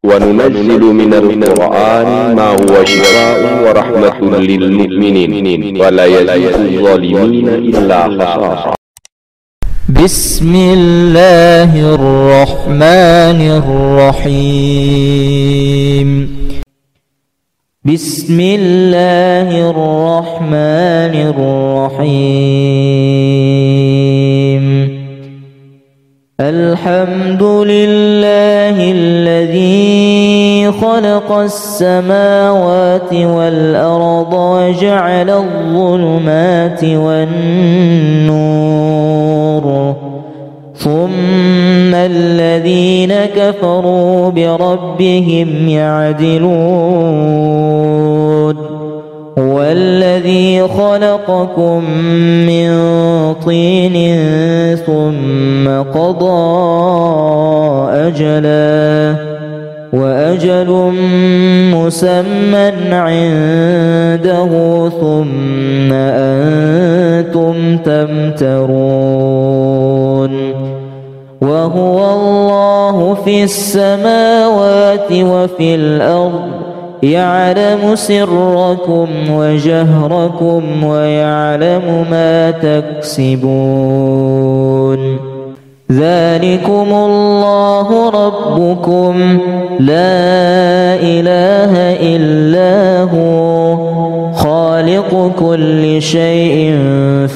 وننزل من القرآن ما هو شفاء ورحمة للمؤمنين ولا يزيد الظالمين إلا خسارا. بسم الله الرحمن الرحيم. بسم الله الرحمن الرحيم. الحمد لله الذي خلق السماوات والأرض وجعل الظلمات والنور، ثم الذين كفروا بربهم يعدلون. هو الذي خلقكم من طين ثم قضى أجلا، وأجل مسمى عنده ثم أنتم تمترون. وهو الله في السماوات وفي الأرض، يعلم سركم وجهركم ويعلم ما تكسبون. ذلكم الله ربكم لا إله إلا هو، خالق كل شيء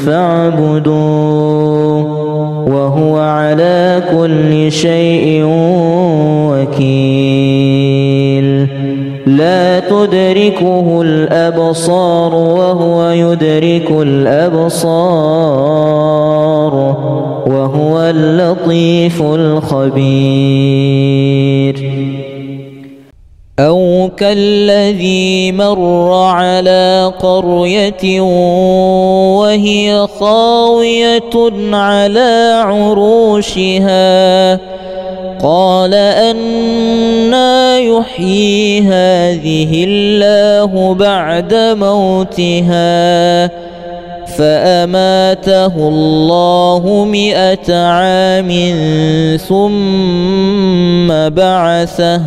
فاعبدوه، وهو على كل شيء وكيل. لا تدركه الأبصار وهو يدرك الأبصار، وهو اللطيف الخبير. أو كالذي مر على قرية وهي خاوية على عروشها، قال أنى يحيي هذه الله بعد موتها، فأماته الله 100 عام ثم بعثه،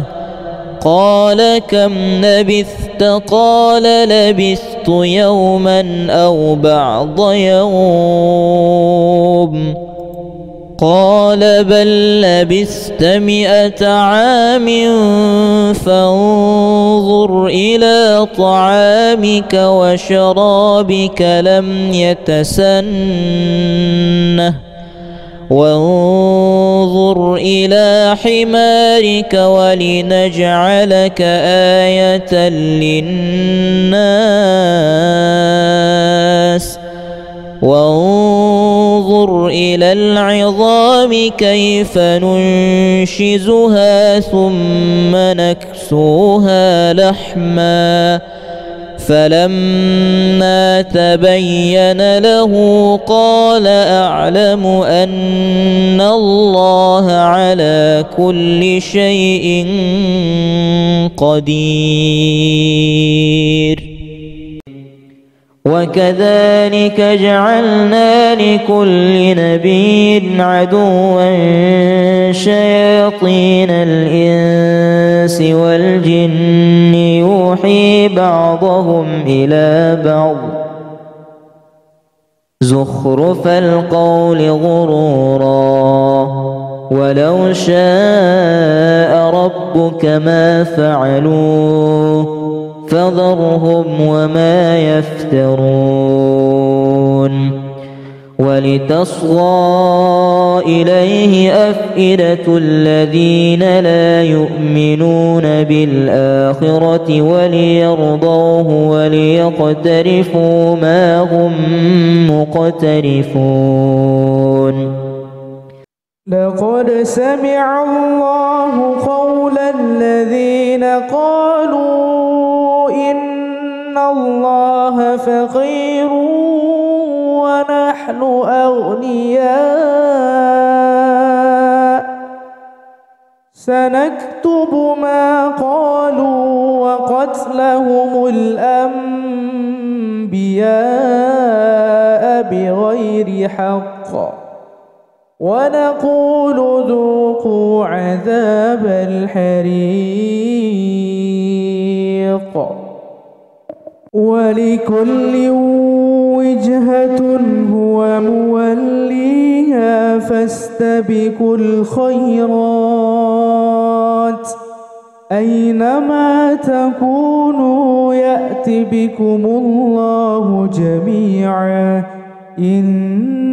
قال كم لبثت؟ قال لبثت يوما أو بعض يوم، قال بل لبثت 100 عام فانظر إلى طعامك وشرابك لم يتسنه، وانظر إلى حمارك ولنجعلك آية للناس، وانظر إلى العظام كيف ننشزها ثم نكسوها لحما، فلما تبين له قال أعلم أن الله على كل شيء قدير. وكذلك جعلنا لكل نبي عدوا شياطين الإنس والجن يوحي بعضهم إلى بعض زخرف القول غرورا، ولو شاء ربك ما فعلوه فذرهم وما يفترون. ولتصغى إليه أفئدة الذين لا يؤمنون بالآخرة وليرضوه وليقترفوا ما هم مقترفون. لقد سمع الله قول الذين قالوا إن الله فقير ونحن أغنياء، سنكتب ما قالوا وقتلهم الأنبياء بغير حق، ونقول ذوقوا عذاب الحريق ولكل وجهة هو موليها فاستبقوا الخيرات أينما تكونوا يأت بكم الله جميعا إن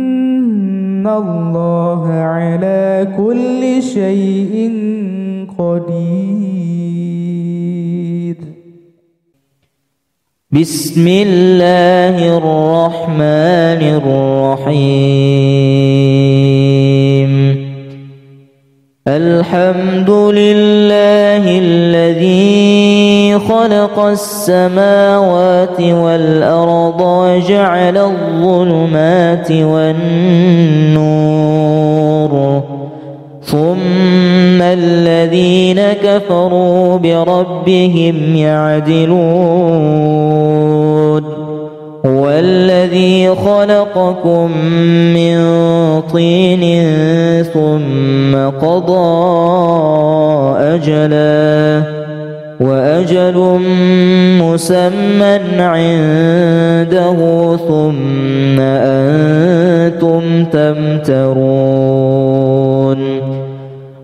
الله على كل شيء قدير. بسم الله الرحمن الرحيم. الحمد لله الذي خلق السماوات والأرض وجعل الظلمات والنور ثم الذين كفروا بربهم يعدلون. هو الذي خلقكم من طين ثم قضى أجلا وأجل مسمى عنده ثم أنتم تمترون.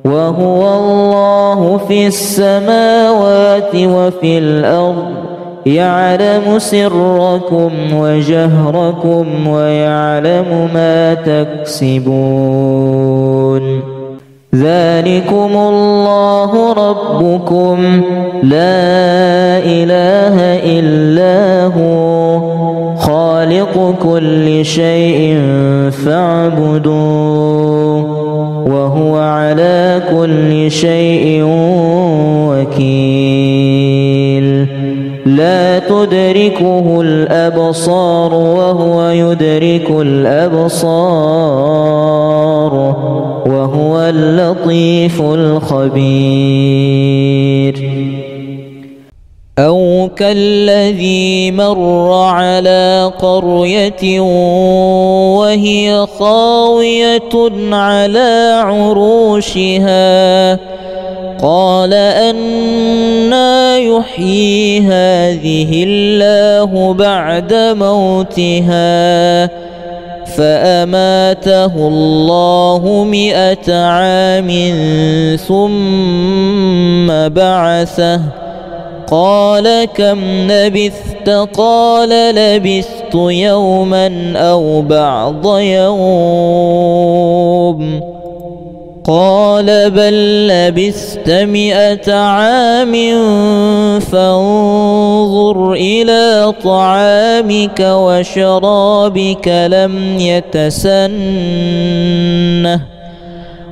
وهو الله في السماوات وفي الأرض يعلم سركم وجهركم ويعلم ما تكسبون. ذلكم الله ربكم لا إله إلا هو خالق كل شيء فاعبدوه وهو على كل شيء وكيل. لا تدركه الأبصار وهو يدرك الأبصار وهو اللطيف الخبير. أو كالذي مر على قرية وهي خاوية على عروشها قال أنى يحيي هذه الله بعد موتها فأماته الله 100 عام ثم بعثه قال كم لبثت قال لبثت يوما أو بعض يوم قال بل لبثت 100 عام فانظر إلى طعامك وشرابك لم يتسنه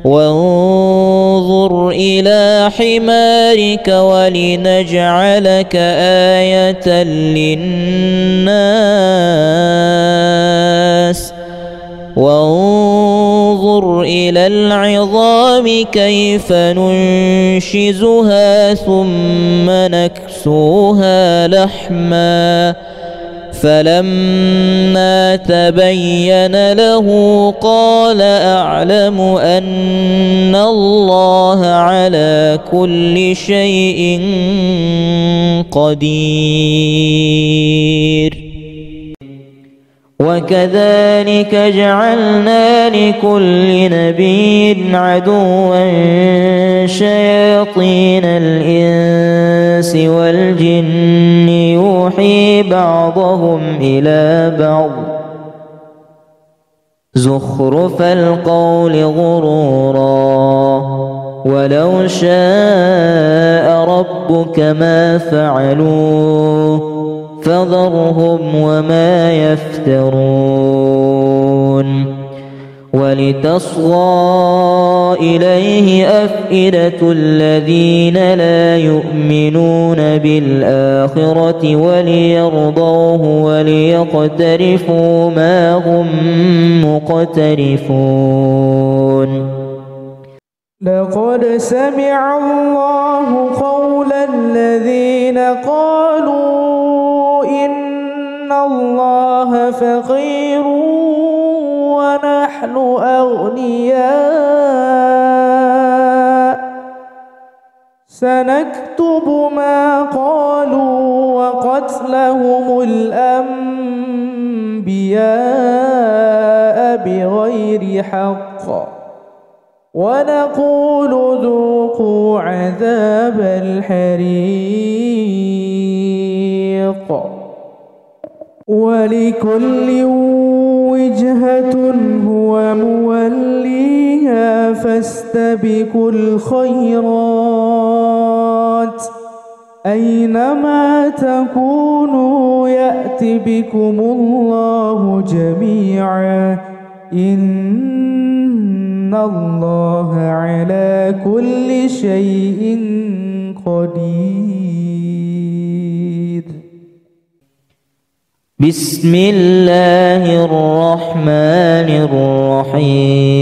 وانظر إلى حمارك ولنجعلك آية للناس وانظر إلى العظام كيف ننشزها ثم نكسوها لحما فلما تبين له قال أعلم أن الله على كل شيء قدير. وكذلك جعلنا لكل نبي عدوا شياطين الإنس والجن يوحي بعضهم إلى بعض زخرف القول غرورا ولو شاء ربك ما فعلوه فذرهم وما يفترون. ولتصغى إليه أفئدة الذين لا يؤمنون بالآخرة وليرضوه وليقترفوا ما هم مقترفون. لقد سمع الله قول الذين قالوا إن الله فقير ونحن أغنياء سنكتب ما قالوا وقتلهم الأنبياء بغير حق ونقول ذوقوا عذاب الحريق ولكل وجهة هو موليها فاستبقوا الخيرات أينما تكونوا يأت بكم الله جميعا إن الله على كل شيء قدير. بسم الله الرحمن الرحيم.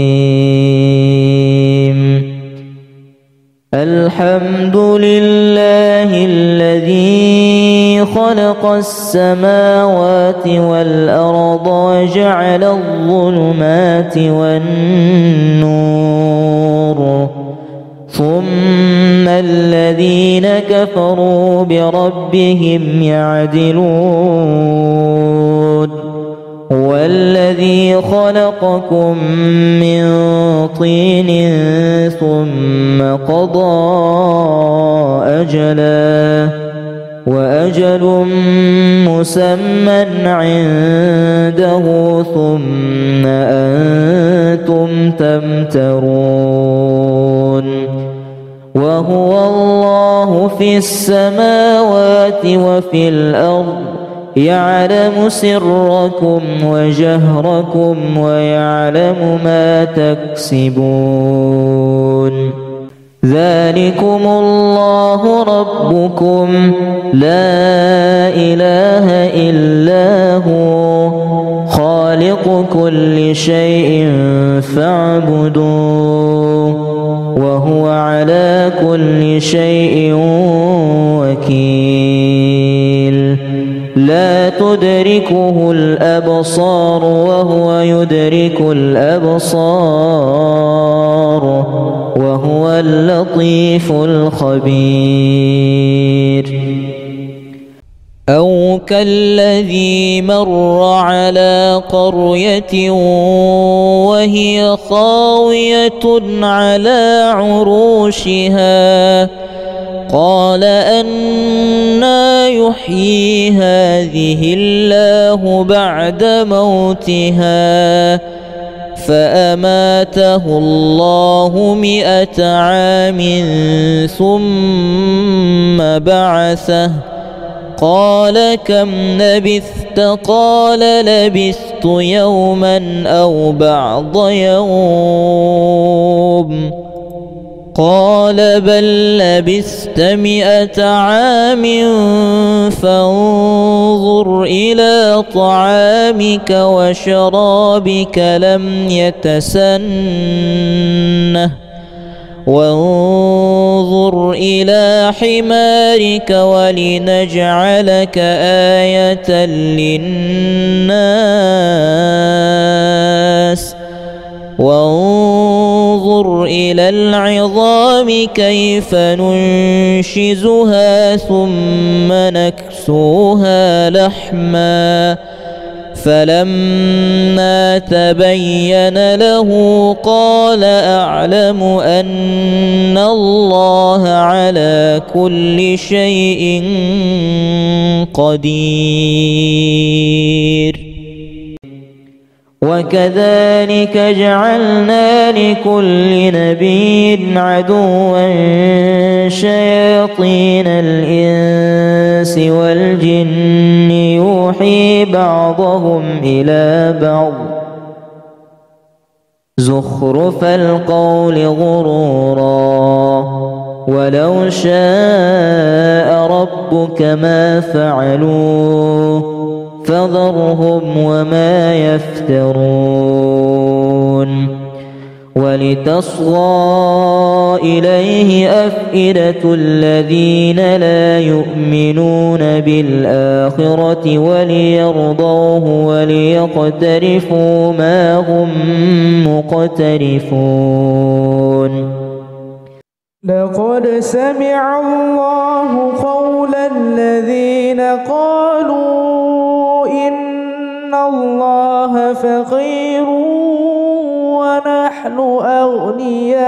الحمد لله الذي خلق السماوات والأرض وجعل الظلمات والنور ثم الذين كفروا بربهم يعدلون هو الذي خلقكم من طين ثم قضى أجلا وأجل مسمى عنده ثم أنتم تمترون وهو الله في السماوات وفي الأرض يعلم سركم وجهركم ويعلم ما تكسبون ذلكم الله ربكم لا إله إلا هو خالق كل شيء فاعبدوه وهو على كل شيء وكيل لا تدركه الأبصار وهو يدرك الأبصار وهو اللطيف الخبير. أو كالذي مر على قرية وهي خاوية على عروشها قال أنى يحيي هذه الله بعد موتها فأماته الله 100 عام ثم بعثه قال كم لبثت قال لبثت يوما أو بعض يوم قال بل لبثت 100 عام فانظر إلى طعامك وشرابك لم يتسنه وانظر إلى حمارك ولنجعلك آية للناس وانظر إلى العظام كيف ننشزها ثم نكسوها لحما فلما تبين له قال أعلم أن الله على كل شيء قدير. وكذلك جعلنا لكل نبي عدوا شياطين الإنس والجن يوحي بعضهم إلى بعض زخرف القول غرورا ولو شاء ربك ما فعلوه فذرهم وما يفترون. ولتصغى إليه أفئدة الذين لا يؤمنون بالآخرة وليرضوه وليقترفوا ما هم مقترفون. لقد سمع الله قول الذين قالوا إن الله فقير ونحن أغنياء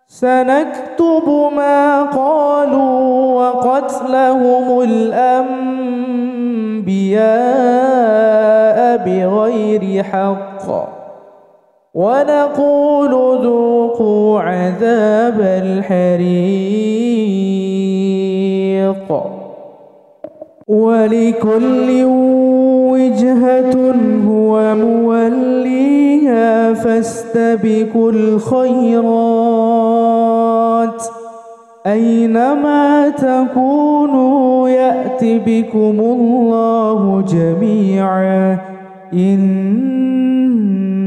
سنكتب ما قالوا وقتلهم الأنبياء بغير حق ونقول ذوقوا عذاب الحريق ولكل وجهة هو موليها فاستبقوا الخيرات أينما تكونوا يأت بكم الله جميعا إن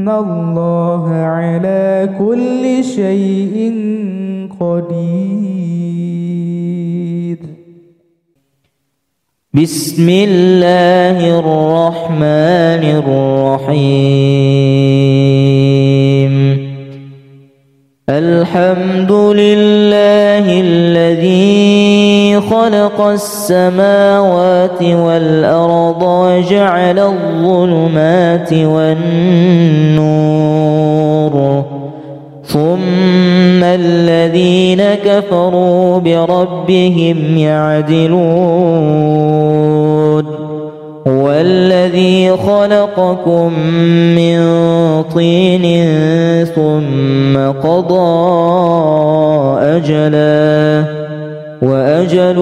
الله على كل شيء قدير. بسم الله الرحمن الرحيم. الحمد لله الذي خلق السماوات والأرض وجعل الظلمات والنور ثم الذين كفروا بربهم يعدلون هو الذي خلقكم من طين ثم قضى أجلا وأجل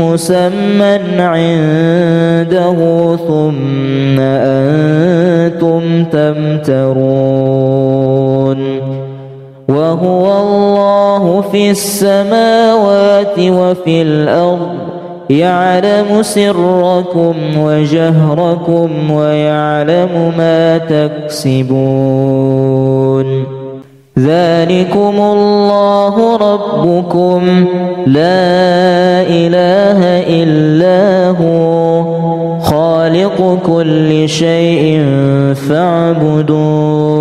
مسمى عنده ثم أنتم تمترون وهو الله في السماوات وفي الأرض يعلم سركم وجهركم ويعلم ما تكسبون ذلكم الله ربكم لا إله إلا هو خالق كل شيء فاعبدوه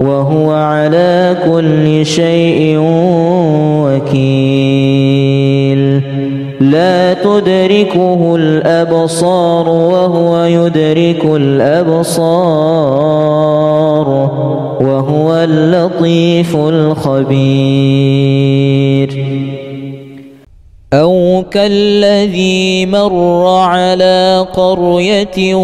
وهو على كل شيء وكيل لا تدركه الأبصار وهو يدرك الأبصار وهو اللطيف الخبير. أو كالذي مر على قرية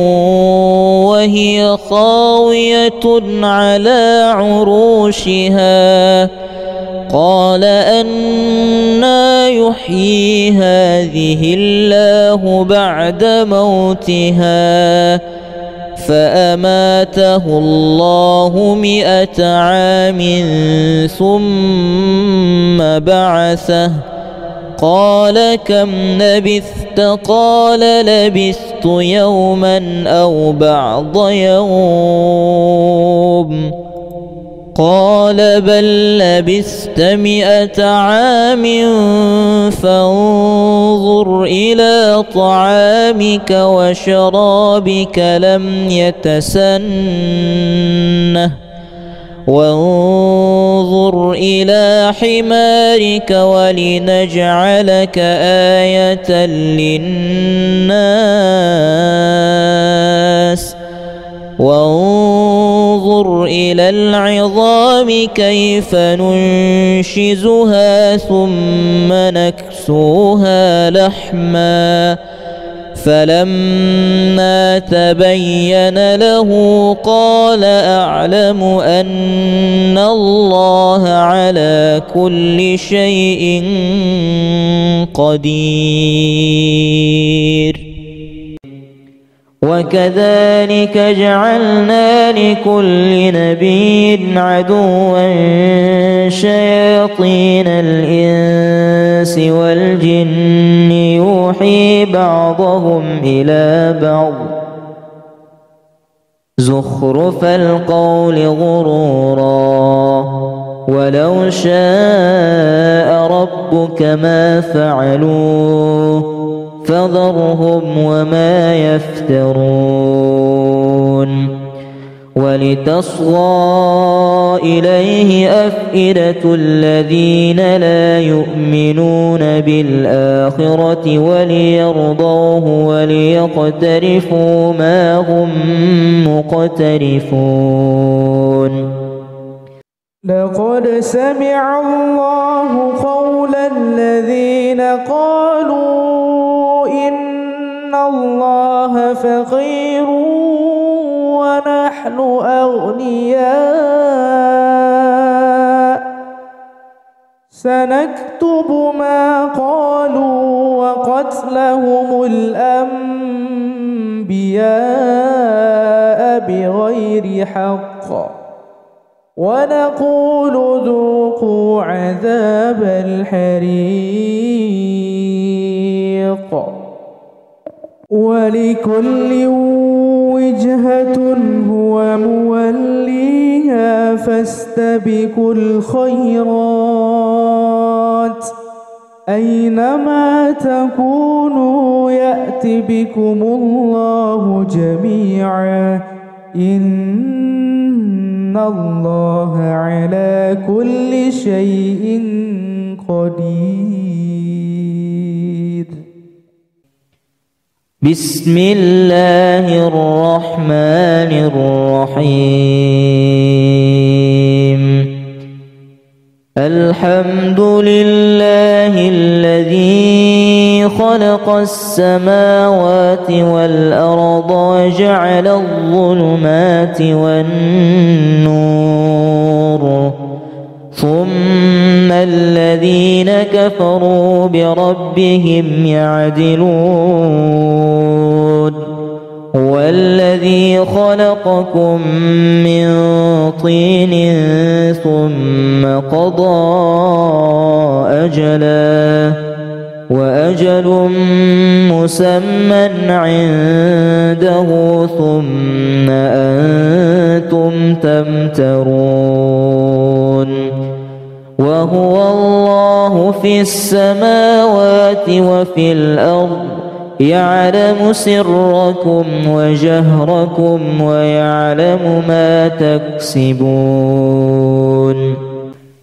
وهي خاوية على عروشها قال أنى يحيي هذه الله بعد موتها فأماته الله 100 عام ثم بعثه قال كم لبثت قال لبثت يوما أو بعض يوم قال بل لبثت 100 عام فانظر إلى طعامك وشرابك لم يتسنه وانظر إلى حمارك ولنجعلك آية للناس وانظر إلى العظام كيف ننشزها ثم نكسوها لحما فلما تبين له قال أعلم أن الله على كل شيء قدير. وكذلك جعلنا لكل نبي عدوا شياطين الإنس والجن يوحي بعضهم إلى بعض زخرف القول غرورا ولو شاء ربك ما فعلوه فذرهم وما يفترون ولتصغى إليه أفئدة الذين لا يؤمنون بالآخرة وليرضوه وليقترفوا ما هم مقترفون. لقد سمع الله قول الذين قالوا إن الله فقير ونحن أغنياء سنكتب ما قالوا وقتلهم الأنبياء بغير حق ونقول ذوقوا عذاب الحريق. ولكل وجهة هو موليها فاستبقوا الخيرات أينما تكونوا يأت بكم الله جميعا إن الله على كل شيء قدير. بسم الله الرحمن الرحيم. الحمد لله الذي خلق السماوات والأرض وجعل الظلمات والنور ثم الذين كفروا بربهم يعدلون. هو الذي خلقكم من طين ثم قضى أجلا وأجل مسمى عنده ثم أنتم تمترون. وهو الله في السماوات وفي الأرض يعلم سركم وجهركم ويعلم ما تكسبون.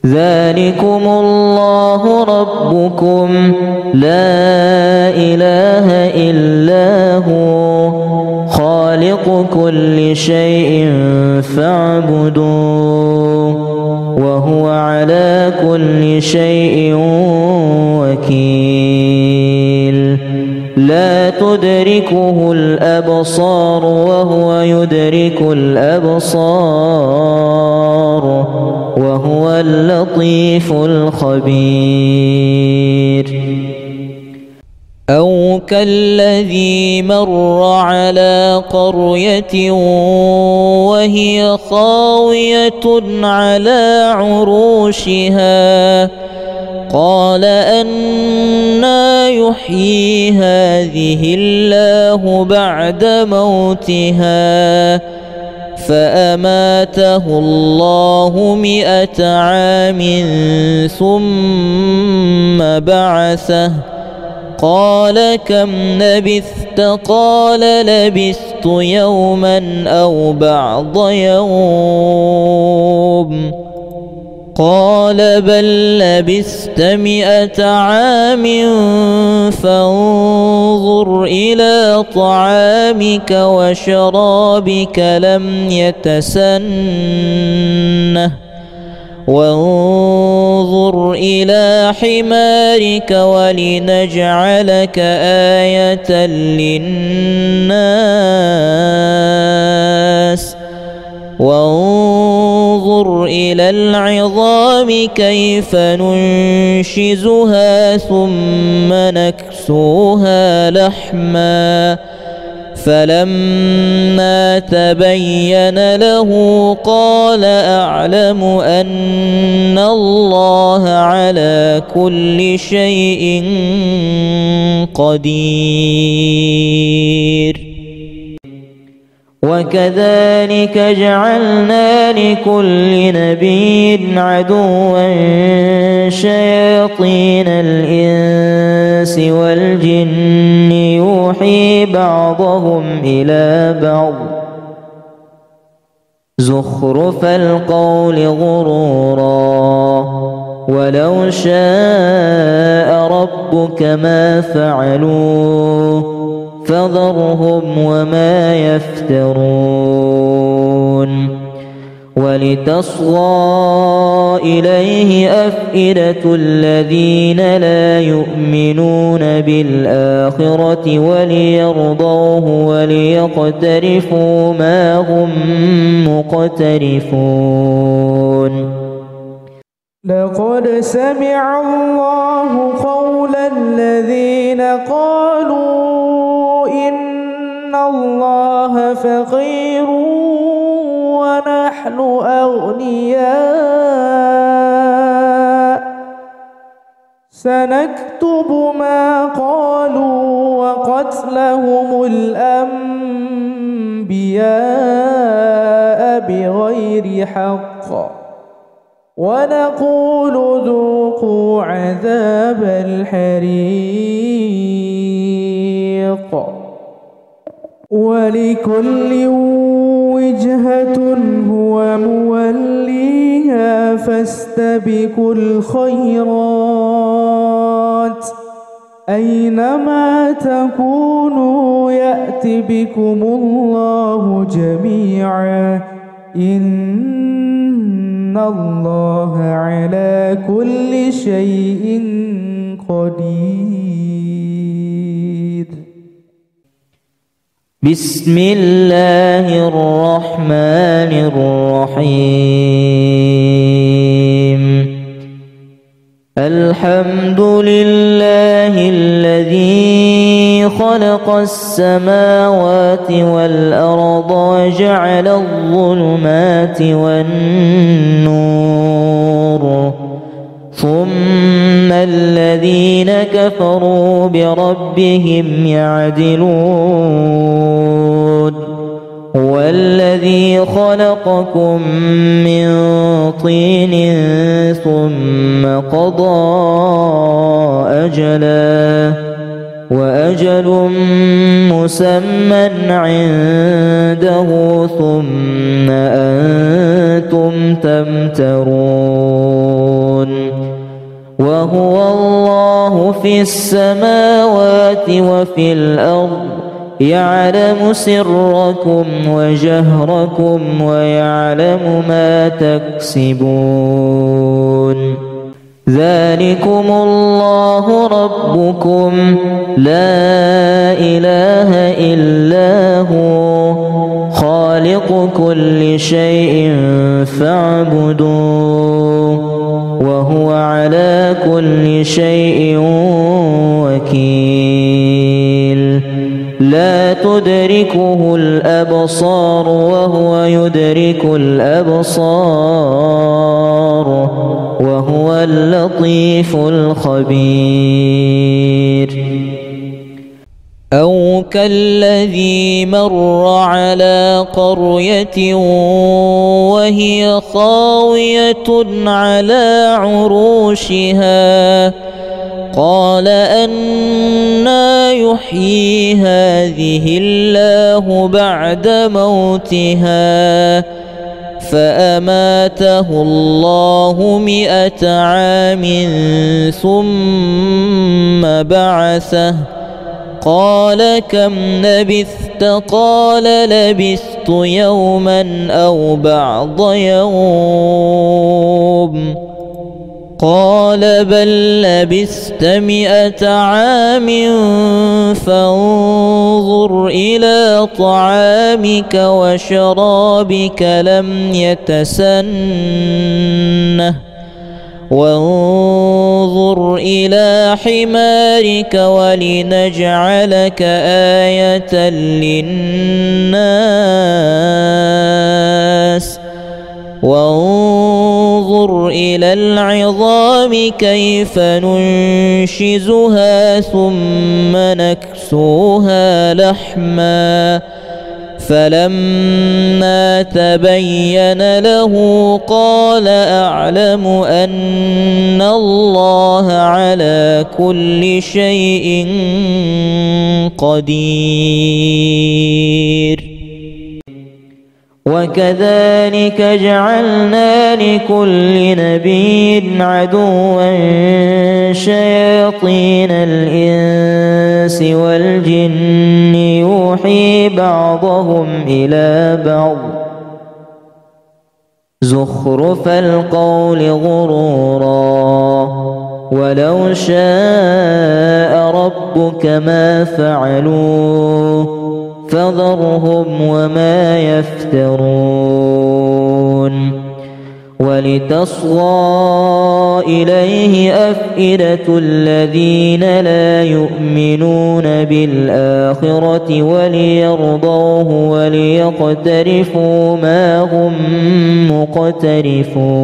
ذلكم الله ربكم لا إله إلا هو خالق كل شيء فاعبدوه وهو على كل شيء وكيل. لا تدركه الأبصار وهو يدرك الأبصار وهو اللطيف الخبير. أو كالذي مر على قرية وهي خاوية على عروشها قال أنى يحيي هذه الله بعد موتها فأماته الله 100 عام ثم بعثه قال كم لبثت قال لبثت يوما أو بعض يوم قال بل لبثت 100 عام فانظر إلى طعامك وشرابك لم يتسنه وانظر إلى حمارك ولنجعلك آية للناس وانظر إلى العظام كيف ننشزها ثم نكسوها لحما فلما تبين له قال أعلم أن الله على كل شيء قدير. وكذلك جعلنا لكل نبي عدوا شياطين الإنس والجن يوحي بعضهم إلى بعض زخرف القول غرورا ولو شاء ربك ما فعلوه فذرهم وما يفترون ولتصغى إليه أفئدة الذين لا يؤمنون بالآخرة وليرضوه وليقترفوا ما هم مقترفون لقد سمع الله قول الذين قالوا إن الله فقير ونحن أغنياء سنكتب ما قالوا وقتلهم الأنبياء بغير حق ونقول ذوقوا عذاب الحريق ولكل وجهة هو موليها فاستبقوا الخيرات أينما تكونوا يأت بكم الله جميعا إن الله على كل شيء قدير. بسم الله الرحمن الرحيم الحمد لله الذي خلق السماوات والأرض وجعل الظلمات والنور ثم الذين كفروا بربهم يعدلون هو الذي خلقكم من طين ثم قضى أجلا وأجل مسمى عنده ثم أنتم تمترون وهو الله في السماوات وفي الأرض يعلم سركم وجهركم ويعلم ما تكسبون ذلكم الله ربكم لا إله إلا هو خالق كل شيء فاعبدوه وهو على كل شيء وكيل لا تدركه الأبصار وهو يدرك الأبصار وهو اللطيف الخبير أو كالذي مر على قرية وهي خاوية على عروشها قال أنى يحيي هذه الله بعد موتها فأماته الله 100 عام ثم بعثه قال كم لبثت قال لبثت يوما أو بعض يوم قال بل لبثت 100 عام فانظر إلى طعامك وشرابك لم يتسنه وانظر إلى حمارك ولنجعلك آية للناس وانظر إلى العظام كيف ننشزها ثم نكسوها لحما فلما تبين له قال أعلم أن الله على كل شيء قدير وكذلك جعلنا لكل نبي عدوا شياطين الإنس والجن يوحي بعضهم إلى بعض زخرف القول غرورا ولو شاء ربك ما فعلوه فذرهم وما يفترون ولتصغى إليه أفئدة الذين لا يؤمنون بالآخرة وليرضوه وليقترفوا ما هم مقترفون.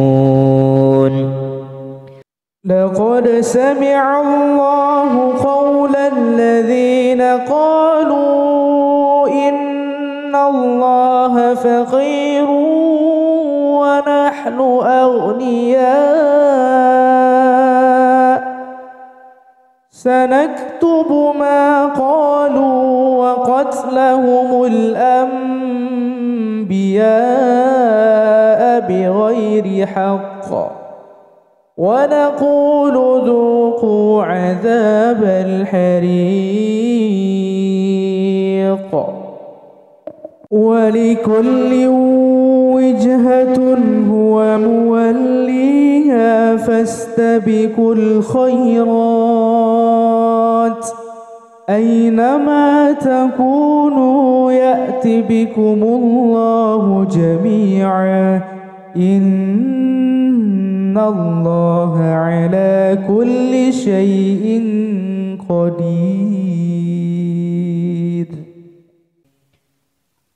لقد سمع الله قول الذين قالوا إن الله فقير ونحن أغنياء سنكتب ما قالوا وقتلهم الأنبياء بغير حق ونقول ذوقوا عذاب الحريق ولكل وجهة هو موليها فاستبقوا الخيرات أينما تكونوا يأت بكم الله جميعا إن الله على كل شيء قدير.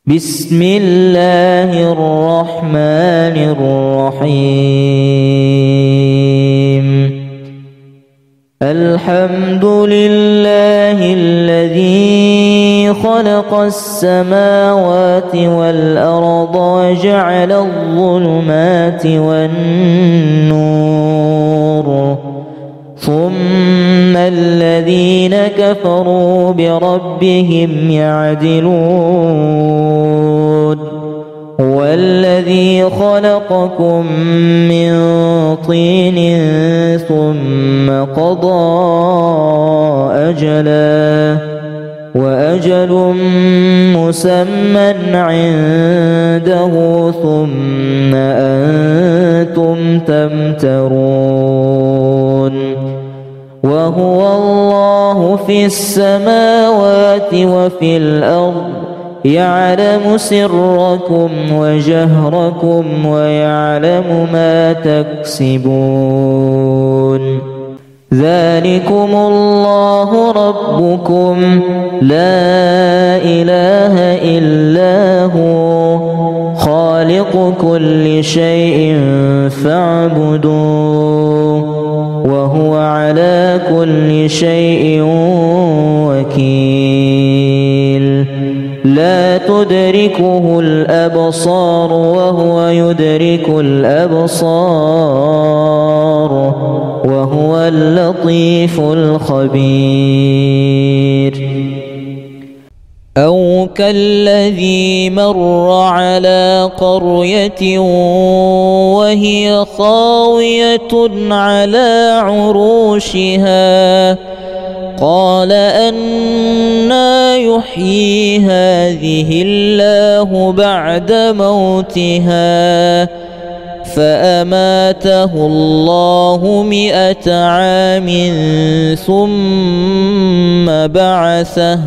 بسم الله الرحمن الرحيم. الحمد لله الذي خلق السماوات والأرض وجعل الظلمات والنور ثم الذين كفروا بربهم يعدلون. هو الذي خلقكم من طين ثم قضى أجلا وأجل مسمى عنده ثم أنتم تمترون. وهو الله في السماوات وفي الأرض يعلم سركم وجهركم ويعلم ما تكسبون. ذلكم الله ربكم لا إله إلا هو خالق كل شيء فاعبدوه وهو على كل شيء وكيل. لا تدركه الأبصار وهو يدرك الأبصار وهو اللطيف الخبير. أو كالذي مر على قرية وهي خاوية على عروشها قال أنى يحيي هذه الله بعد موتها فأماته الله 100 عام ثم بعثه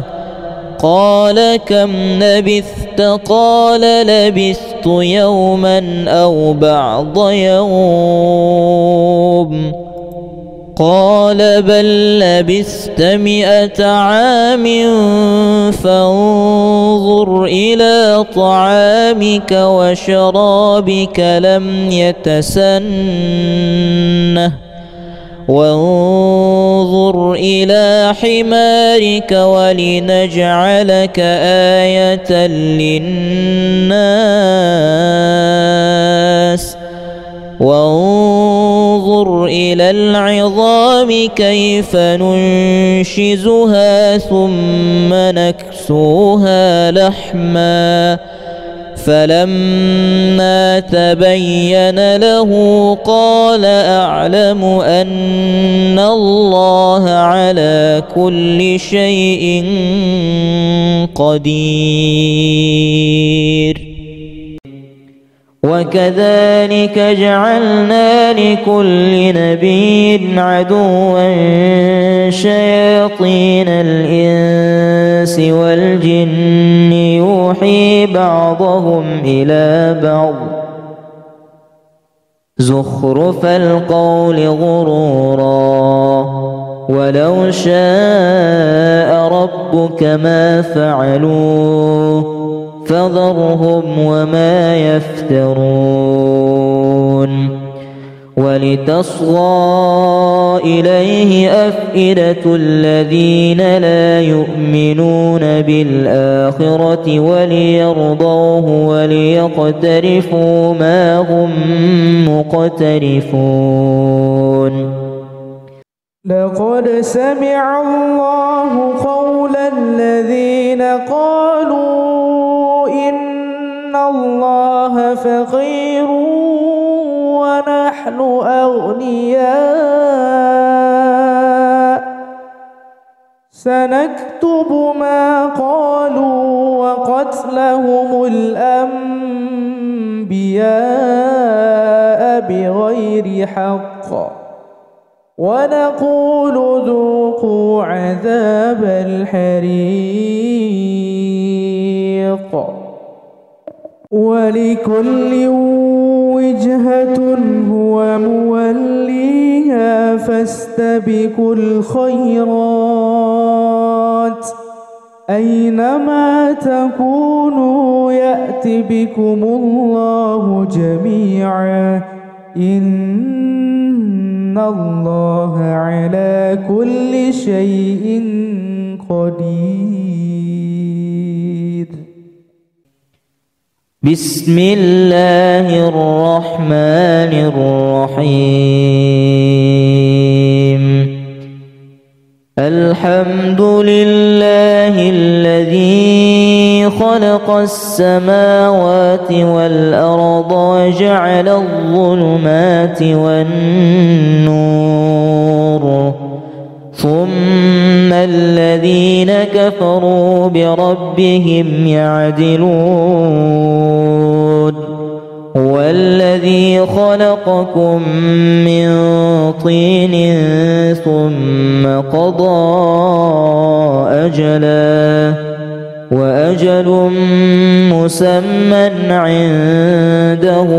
قال كم لبثت قال لبثت يوما أو بعض يوم قال بل لبثت 100 عام فانظر إلى طعامك وشرابك لم يتسنه وانظر إلى حمارك ولنجعلك آية للناس وانظر إلى العظام كيف ننشزها ثم نكسوها لحما فلما تبين له قال أعلم أن الله على كل شيء قدير. وكذلك جعلنا لكل نبي عدوا شياطين الإنس والجن يوحي بعضهم إلى بعض زخرف القول غرورا ولو شاء ربك ما فعلوه فذرهم وما يفترون. ولتصغى إليه أفئدة الذين لا يؤمنون بالآخرة وليرضوه وليقترفوا ما هم مقترفون. لقد سمع الله قول الذين قالوا إن الله فقير ونحن أغنياء سنكتب ما قالوا وقتلهم الأنبياء بغير حق ونقول ذوقوا عذاب الحريق. ولكل وجهة هو موليها فاستبقوا الخيرات أينما تكونوا يأت بكم الله جميعا إن الله على كل شيء قدير. بسم الله الرحمن الرحيم. الحمد لله الذي خلق السماوات والأرض وجعل الظلمات والنور ثم الذين كفروا بربهم يعدلون. هو الذي خلقكم من طين ثم قضى أجلا وأجل مسمى عنده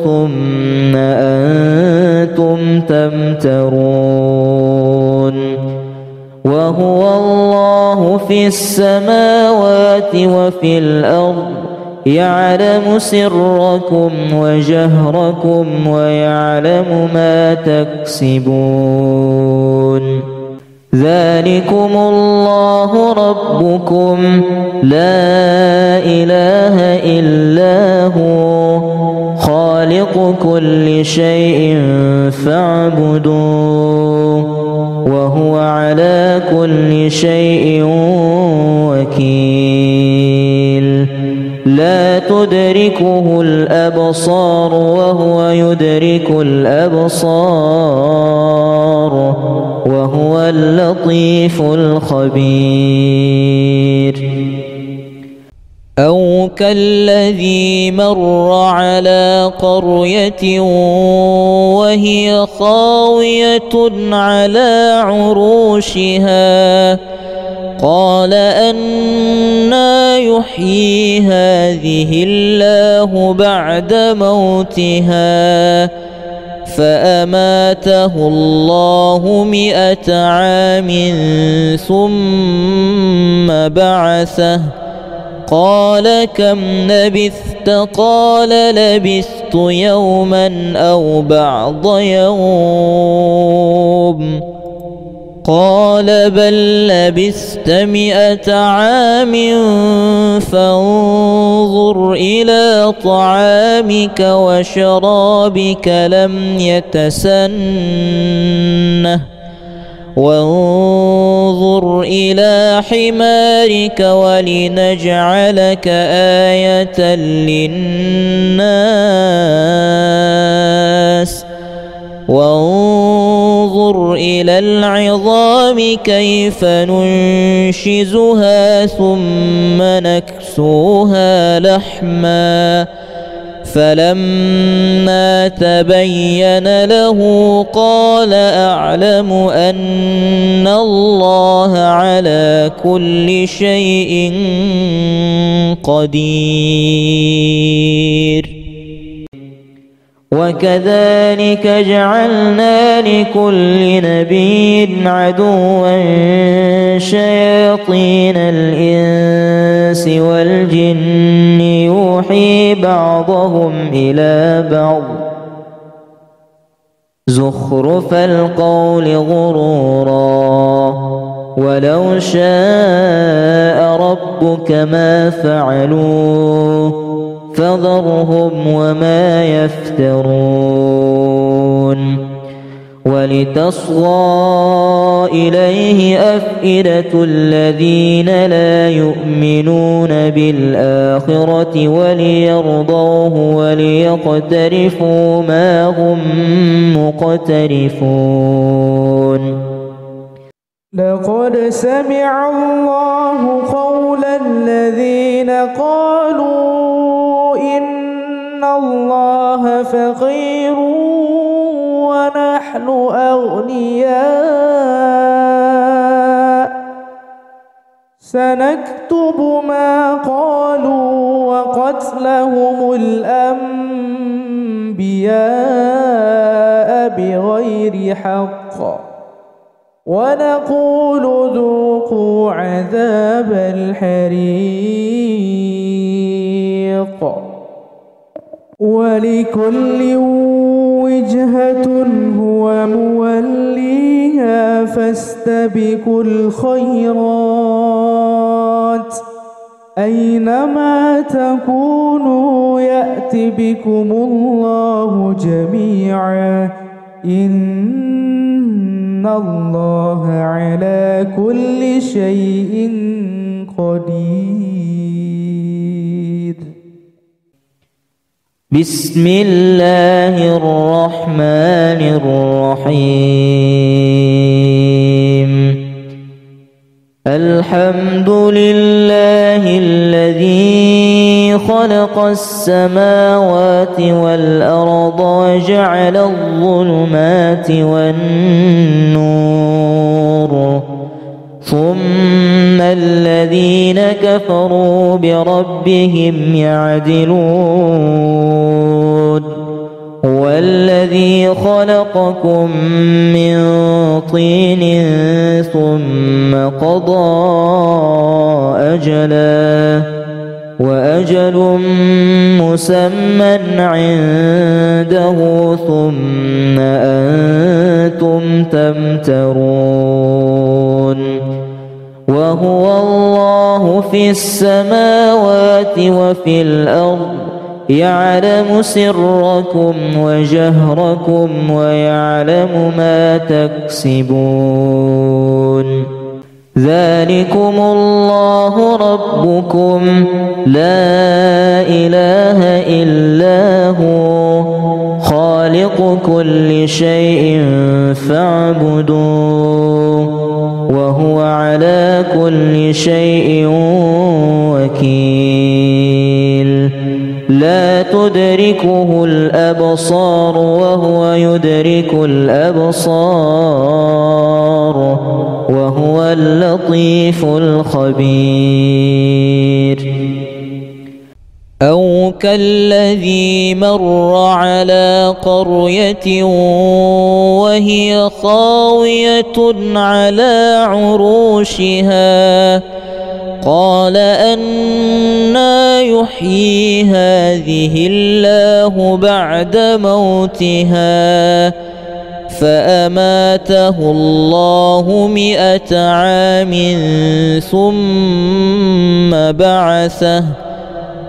ثم أنتم تمترون. وهو الله في السماوات وفي الأرض يعلم سركم وجهركم ويعلم ما تكسبون. ذلكم الله ربكم لا إله إلا هو خالق كل شيء فاعبدوه وهو على كل شيء وكيل. لا تدركه الأبصار وهو يدرك الأبصار وهو اللطيف الخبير. أو كالذي مر على قرية وهي خاوية على عروشها قال أنى يحيي هذه الله بعد موتها فأماته الله 100 عام ثم بعثه قال كم لبثت قال لبثت يوما أو بعض يوم قال بل لبثت 100 عام فانظر إلى طعامك وشرابك لم يتسنه وانظر إلى حمارك ولنجعلك آية للناس وانظر إلى العظام كيف ننشزها ثم نكسوها لحما فلما تبين له قال أعلم أن الله على كل شيء قدير. وكذلك جعلنا لكل نبي عدوا شياطين الإنس والجن يوحي بعضهم إلى بعض زخرف القول غرورا ولو شاء ربك ما فعلوه فذرهم وما يفترون. ولتصغى إليه أفئدة الذين لا يؤمنون بالآخرة وليرضوه وليقترفوا ما هم مقترفون. لقد سمع الله قول الذين قالوا إن الله فقير ونحن أغنياء سنكتب ما قالوا وقتلهم الأنبياء بغير حق ونقول ذوقوا عذاب الحريق. ولكل وجهة هو موليها فاستبقوا الخيرات أينما تكونوا يأت بكم الله جميعا إن الله على كل شيء قدير. بسم الله الرحمن الرحيم. الحمد لله الذي خلق السماوات والأرض وجعل الظلمات والنور ثم الذين كفروا بربهم يعدلون. هو الذي خلقكم من طين ثم قضى أجلا وأجل مسمى عنده ثم أنتم تمترون. وهو الله في السماوات وفي الأرض يعلم سركم وجهركم ويعلم ما تكسبون. ذلكم الله ربكم لا إله إلا هو خالق كل شيء فاعبدوه وهو على كل شيء وكيل. لا تدركه الأبصار وهو يدرك الأبصار وهو اللطيف الخبير. أو كالذي مر على قرية وهي خاوية على عروشها قال أنى يحيي هذه الله بعد موتها فأماته الله 100 عام ثم بعثه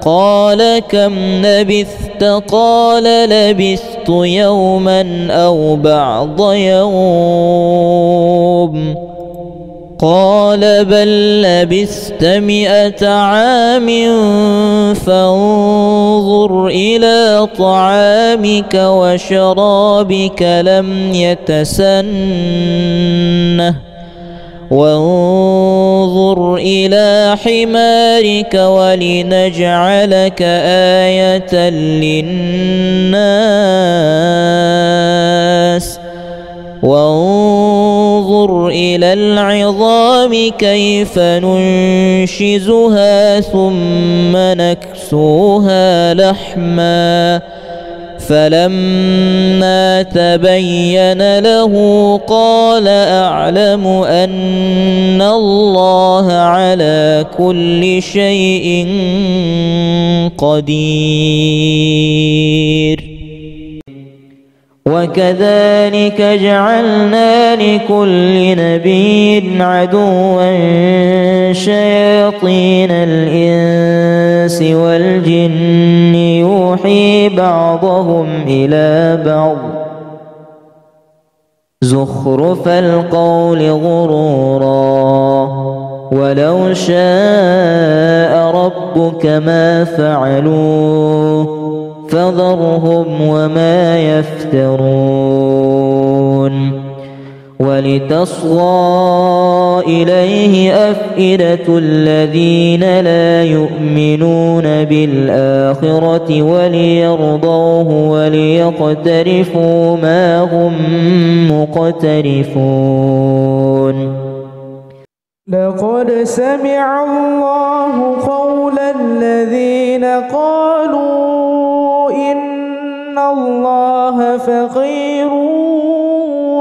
قال كم لبثت قال لبثت يوما أو بعض يوم قال قال بل لبثت 100 عام فانظر إلى طعامك وشرابك لم يتسنه وانظر إلى حمارك ولنجعلك آية للناس وانظر إلى العظام كيف ننشزها ثم نكسوها لحما فلما تبين له قال أعلم أن الله على كل شيء قدير وكذلك جعلنا لكل نبي عدوا شياطين الإنس والجن يوحي بعضهم إلى بعض زخرف القول غرورا ولو شاء ربك ما فعلوه فذرهم وما يفترون ولتصغى إليه أفئدة الذين لا يؤمنون بالآخرة وليرضوه وليقترفوا ما هم مقترفون لقد سمع الله قول الذين قالوا إن الله فقير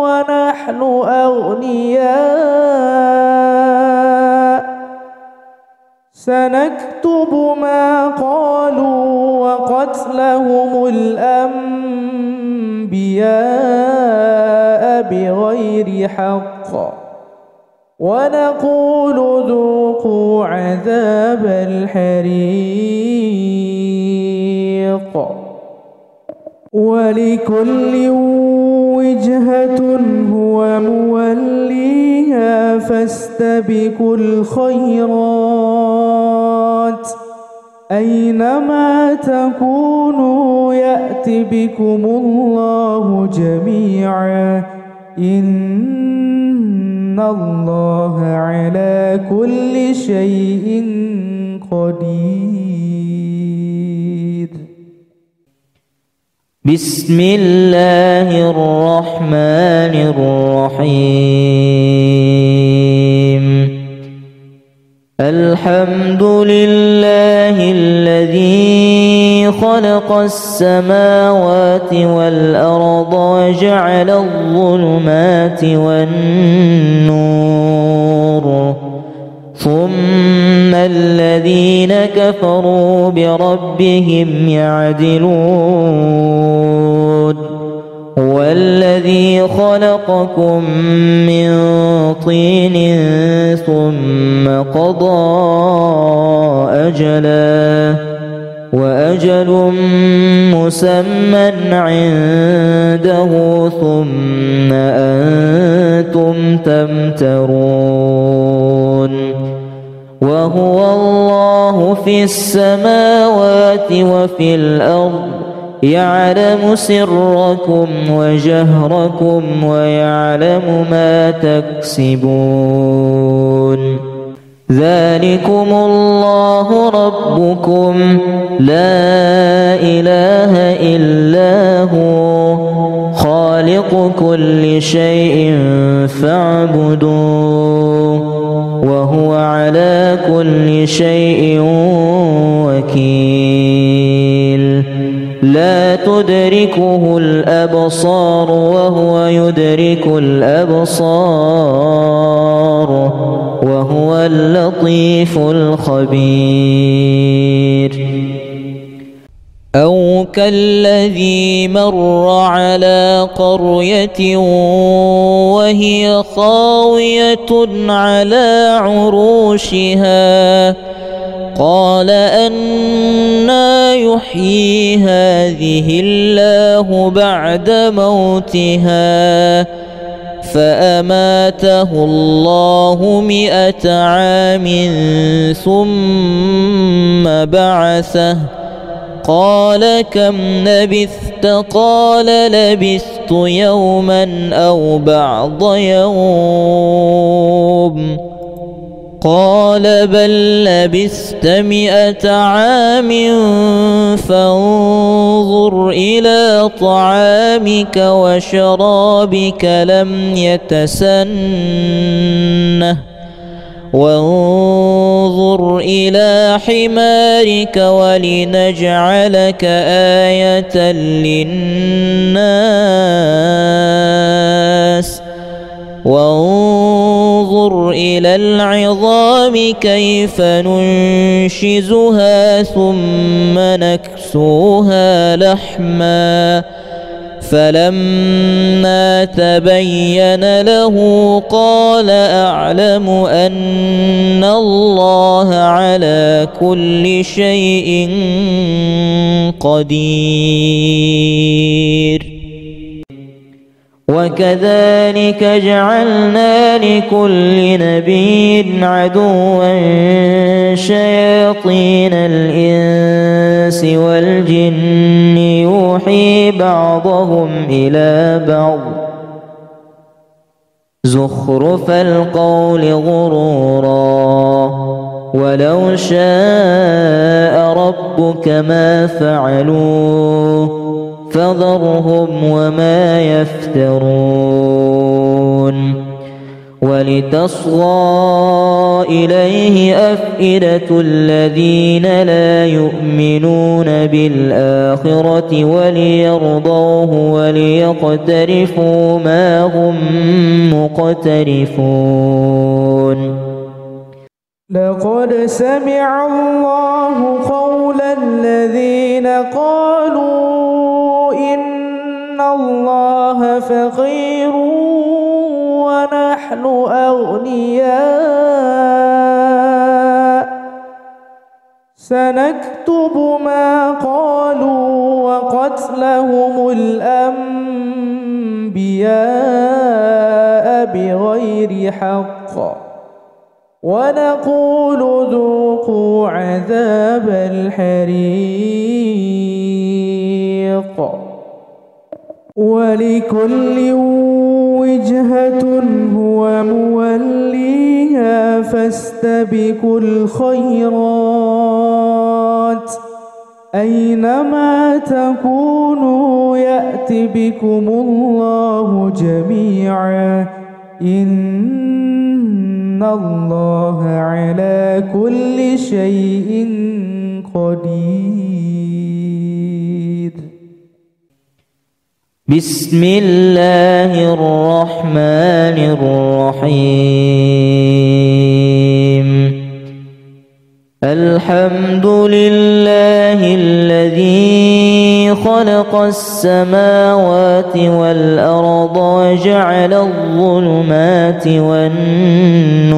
ونحن أغنياء سنكتب ما قالوا وقتلهم الأنبياء بغير حق ونقول ذوقوا عذاب الحريق ولكل وجهة هو موليها فاستبقوا الخيرات أينما تكونوا يأت بكم الله جميعا إن الله على كل شيء قدير بسم الله الرحمن الرحيم الحمد لله الذي خلق السماوات والأرض وجعل الظلمات والنور ثم الذين كفروا بربهم يعدلون هو الذي خلقكم من طين ثم قضى أجلا وأجل مسمى عنده ثم أنتم تمترون وهو الله في السماوات وفي الأرض يعلم سركم وجهركم ويعلم ما تكسبون ذلكم الله ربكم لا إله إلا هو خالق كل شيء فاعبدوه وهو على كل شيء وكيل لا تدركه الأبصار وهو يدرك الأبصار وهو اللطيف الخبير أو كالذي مر على قرية وهي خاوية على عروشها قال أنى يحيي هذه الله بعد موتها فأماته الله 100 عام ثم بعثه قال كم لبثت؟ قال لبثت يوما أو بعض يوم. قال بل لبثت 100 عام فانظر إلى طعامك وشرابك لم يتسنه وانظر إلى حمارك ولنجعلك آية للناس وانظر إلى العظام كيف ننشزها ثم نكسوها لحما فلما تبين له قال أعلم أن الله على كل شيء قدير. وكذلك جعلنا لكل نبي عدوا شياطين الإنس والجن يوحي بعضهم إلى بعض زخرف القول غرورا ولو شاء ربك ما فعلوه فذرهم وما يفترون. ولتصغى إليه أفئدة الذين لا يؤمنون بالآخرة وليرضوه وليقترفوا ما هم مقترفون. لقد سمع الله قول الذين قالوا إن الله فقير ونحن أغنياء سنكتب ما قالوا وقتلهم الأنبياء بغير حق ونقول ذوقوا عذاب الحريق. ولكل وجهة هو موليها فاستبقوا الخيرات أينما تكونوا يأت بكم الله جميعا إن الله على كل شيء قدير. بسم الله الرحمن الرحيم. الحمد لله الذي خلق السماوات والأرض وجعل الظلمات والنور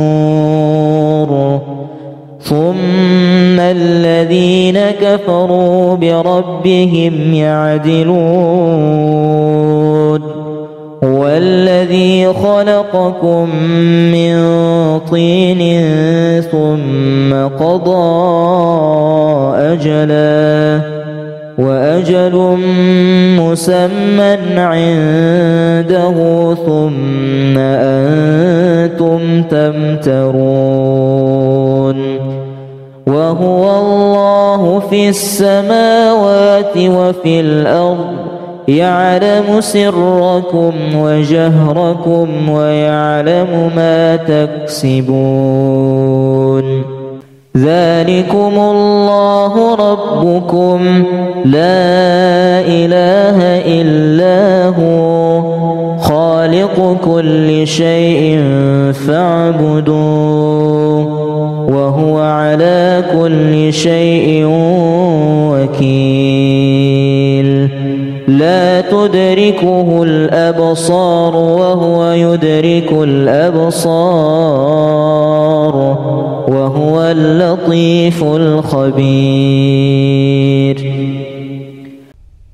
ثم الذين كفروا بربهم يعدلون. هو الذي خلقكم من طين ثم قضى أجلا وأجل مسمى عنده ثم أنتم تمترون. وهو الله في السماوات وفي الأرض يعلم سركم وجهركم ويعلم ما تكسبون. ذلكم الله ربكم لا إله إلا هو خالق كل شيء فاعبدوه وهو على كل شيء وكيل. لا تدركه الأبصار وهو يدرك الأبصار وهو اللطيف الخبير.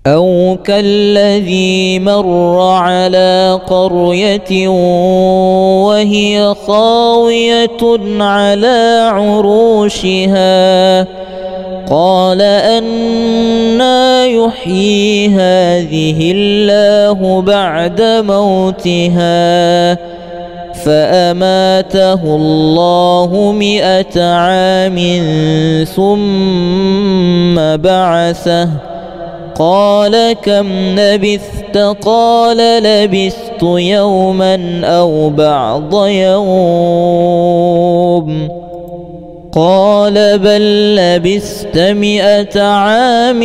أو كالذي مر على قرية وهي خاوية على عروشها قال أنى يحيي هذه الله بعد موتها فأماته الله 100 عام ثم بعثه قال كم لبثت قال لبثت يوما أو بعض يوم قال بل لبثت 100 عام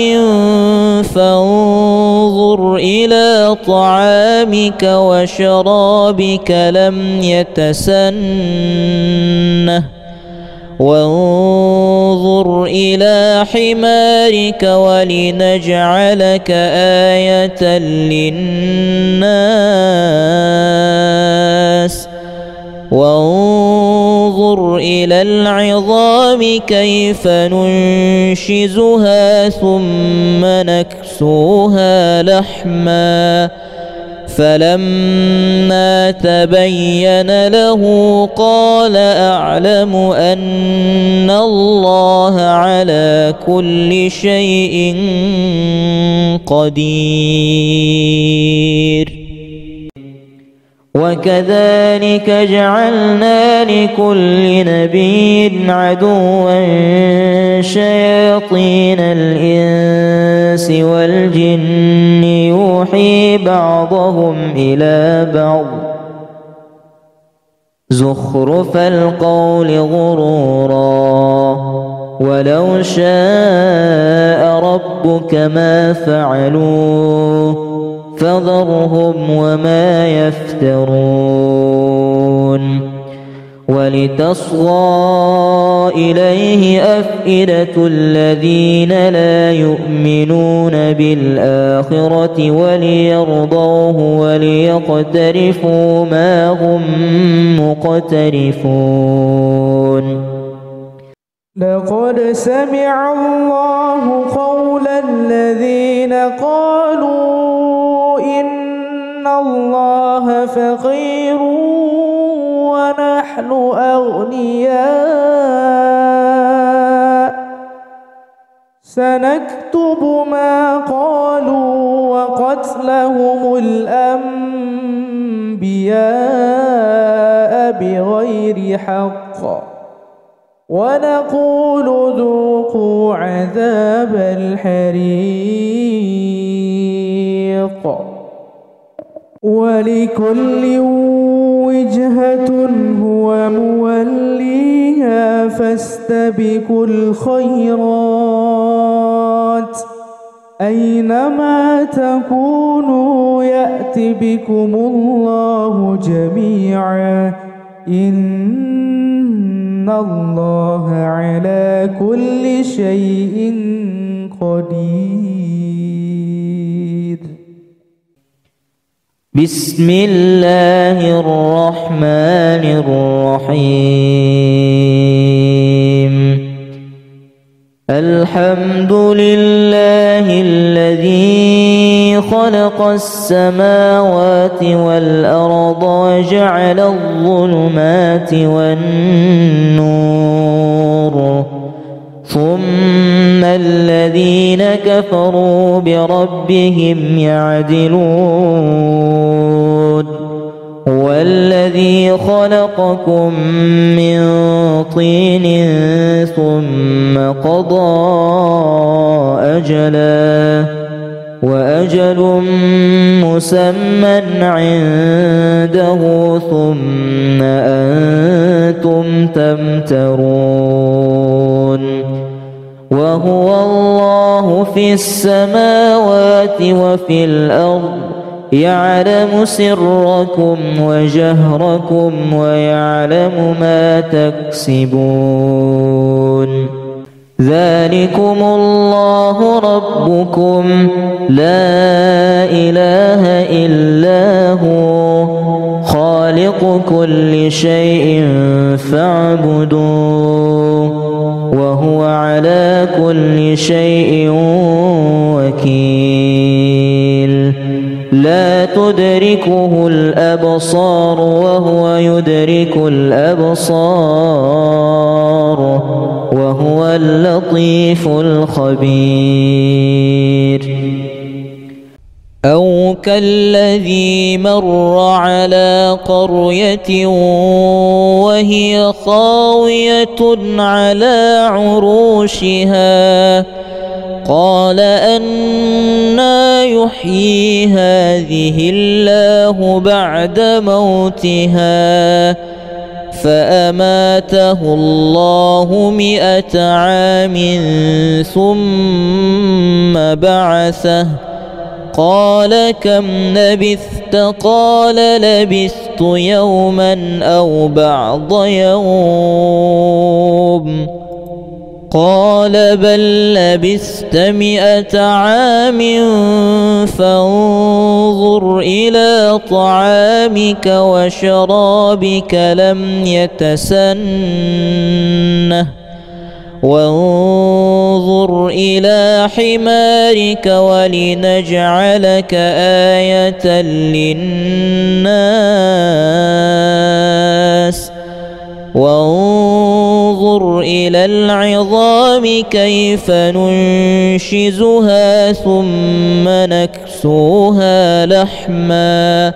فانظر إلى طعامك وشرابك لم يتسنه وانظر إلى حمارك ولنجعلك آية للناس وانظر إلى العظام كيف ننشزها ثم نكسوها لحما فلما تبين له قال أعلم أن الله على كل شيء قدير وكذلك جعلنا لكل نبي عدوا شياطين الإنس والجن يوحي بعضهم إلى بعض زخرف القول غرورا ولو شاء ربك ما فعلوه فذرهم وما يفترون ولتصغى إليه أفئدة الذين لا يؤمنون بالآخرة وليرضوه وليقترفوا ما هم مقترفون لقد سمع الله قول الذين قالوا إن الله فقير ونحن أغنياء سنكتب ما قالوا وقتلهم الأنبياء بغير حق ونقول ذوقوا عذاب الحريق ولكل وجهة هو موليها فاستبقوا الخيرات أينما تكونوا يأت بكم الله جميعا إن الله على كل شيء قدير بسم الله الرحمن الرحيم الحمد لله الذي خلق السماوات والأرض وجعل الظلمات والنور ثم الذين كفروا بربهم يعدلون هو الذي خلقكم من طين ثم قضى أجلا وأجل مسمى عنده ثم أنتم تمترون وهو الله في السماوات وفي الأرض يعلم سركم وجهركم ويعلم ما تكسبون ذلكم الله ربكم لا إله إلا هو خالق خالق كل شيء فاعبدوه وهو على كل شيء وكيل لا تدركه الأبصار وهو يدرك الأبصار وهو اللطيف الخبير أو كالذي مر على قرية وهي خاوية على عروشها قال أنى يحيي هذه الله بعد موتها فأماته الله 100 عام ثم بعثه قال كم لبثت قال لبثت يوما أو بعض يوم قال بل لبثت 100 عام فانظر إلى طعامك وشرابك لم يتسنه وانظر إلى حمارك ولنجعلك آية للناس وانظر إلى العظام كيف ننشزها ثم نكسوها لحما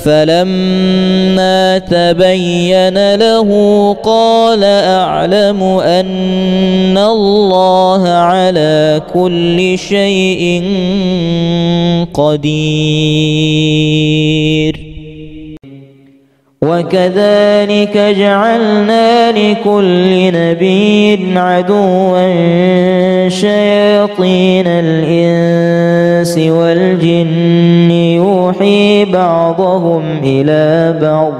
فلما تبين له قال أعلم أن الله على كل شيء قدير وكذلك جعلنا لكل نبي عدوا شياطين الإنس والجن يوحي بعضهم إلى بعض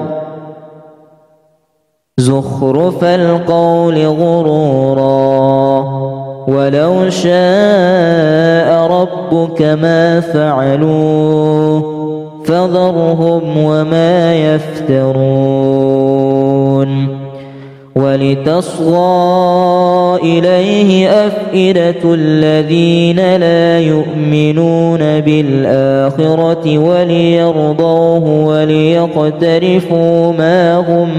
زخرف القول غرورا ولو شاء ربك ما فعلوه فذرهم وما يفترون ولتصغى إليه أفئدة الذين لا يؤمنون بالآخرة وليرضوه وليقترفوا ما هم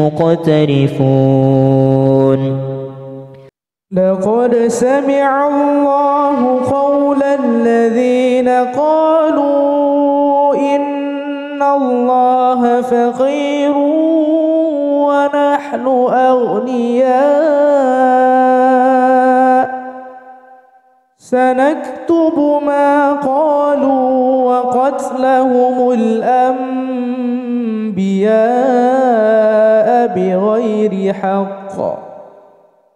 مقترفون لقد سمع الله قول الذين قالوا إن الله فقير ونحن أغنياء سنكتب ما قالوا وقتلهم الأنبياء بغير حق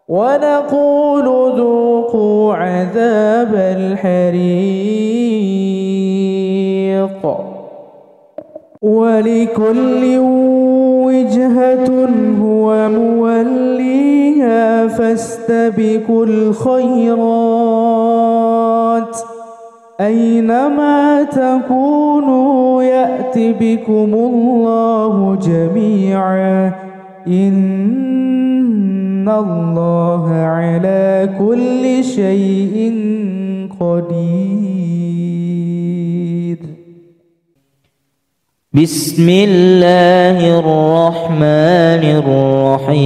ونقول ذوقوا عذاب الحريق ولكل وجهة هو موليها فاستبقوا الخيرات أينما تكونوا يأت بكم الله جميعا إن الله على كل شيء قدير بسم الله الرحمن الرحيم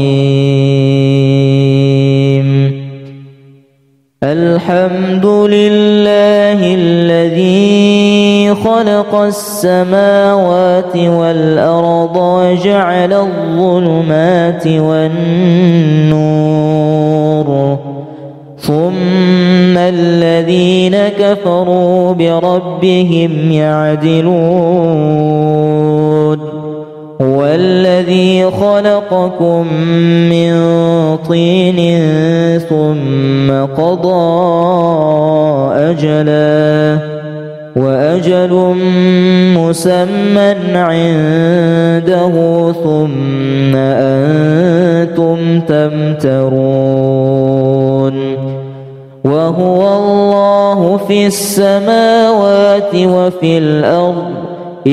الحمد لله الذي خلق السماوات والأرض وجعل الظلمات والنور ثم الذين كفروا بربهم يعدلون هو الذي خلقكم من طين ثم قضى أجلا وأجل مسمى عنده ثم أنتم تمترون وهو الله في السماوات وفي الأرض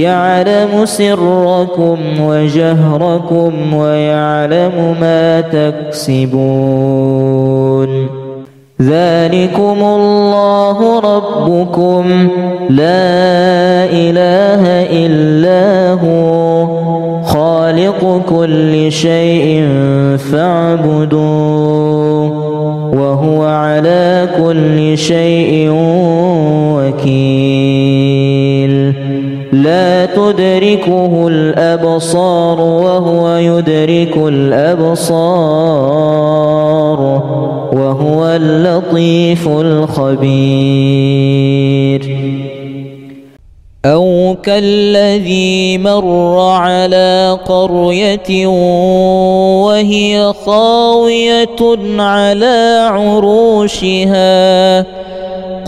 يعلم سركم وجهركم ويعلم ما تكسبون ذلكم الله ربكم لا إله إلا هو خالق كل شيء فاعبدوه وهو على كل شيء وكيل لا تدركه الأبصار وهو يدرك الأبصار وهو اللطيف الخبير أو كالذي مر على قرية وهي خاوية على عروشها